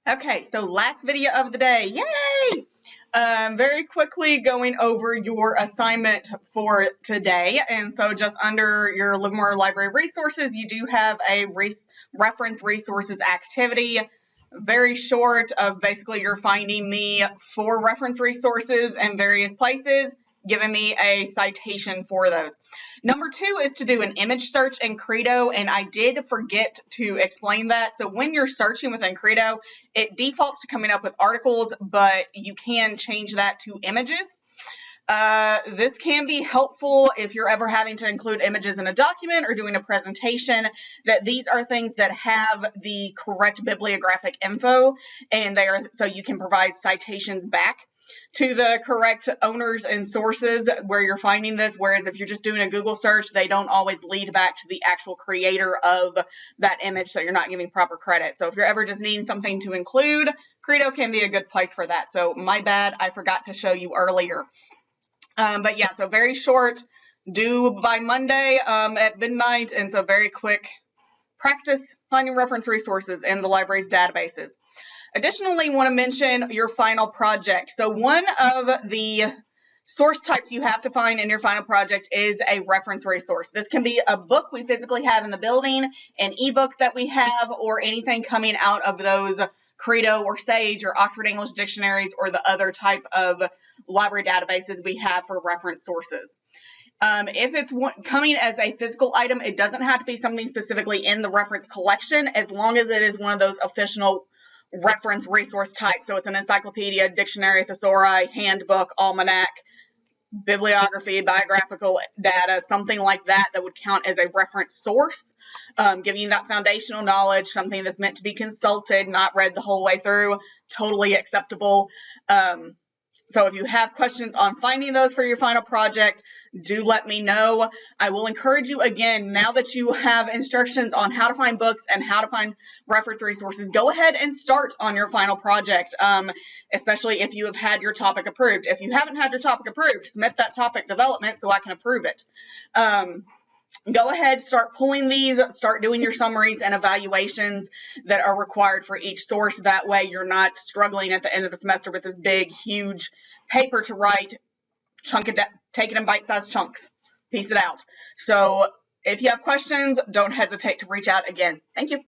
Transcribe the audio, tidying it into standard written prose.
Okay, so last video of the day, yay! Very quickly going over your assignment for today. And so just under your Livermore Library resources, you do have a reference resources activity. Very short of basically you're finding me 4 reference resources in various places, giving me a citation for those. Number 2 is to do an image search in Credo, and I did forget to explain that. So when you're searching within Credo, it defaults to coming up with articles, but you can change that to images. This can be helpful if you're ever having to include images in a document or doing a presentation, that these are things that have the correct bibliographic info, and they are so you can provide citations back to the correct owners and sources where you're finding this, whereas if you're just doing a Google search, they don't always lead back to the actual creator of that image, so you're not giving proper credit. So if you're ever just needing something to include, Credo can be a good place for that. So my bad, I forgot to show you earlier. But yeah, so very short, due by Monday at midnight, and so very quick practice finding reference resources in the library's databases. Additionally, want to mention your final project. So one of the source types you have to find in your final project is a reference resource. This can be a book we physically have in the building, an ebook that we have, or anything coming out of those Credo or Sage or Oxford English dictionaries or the other type of library databases we have for reference sources. If it's coming as a physical item, it doesn't have to be something specifically in the reference collection, as long as it is one of those official reference resource types. So it's an encyclopedia, dictionary, thesaurus, handbook, almanac, bibliography, biographical data, something like that that would count as a reference source, giving you that foundational knowledge, something that's meant to be consulted, not read the whole way through, totally acceptable. So if you have questions on finding those for your final project, do let me know. I will encourage you again, now that you have instructions on how to find books and how to find reference resources, go ahead and start on your final project, especially if you have had your topic approved. If you haven't had your topic approved, submit that topic development so I can approve it. Go ahead, start pulling these, start doing your summaries and evaluations that are required for each source. That way you're not struggling at the end of the semester with this big, huge paper to write, take it in bite-sized chunks, piece it out. So if you have questions, don't hesitate to reach out again. Thank you.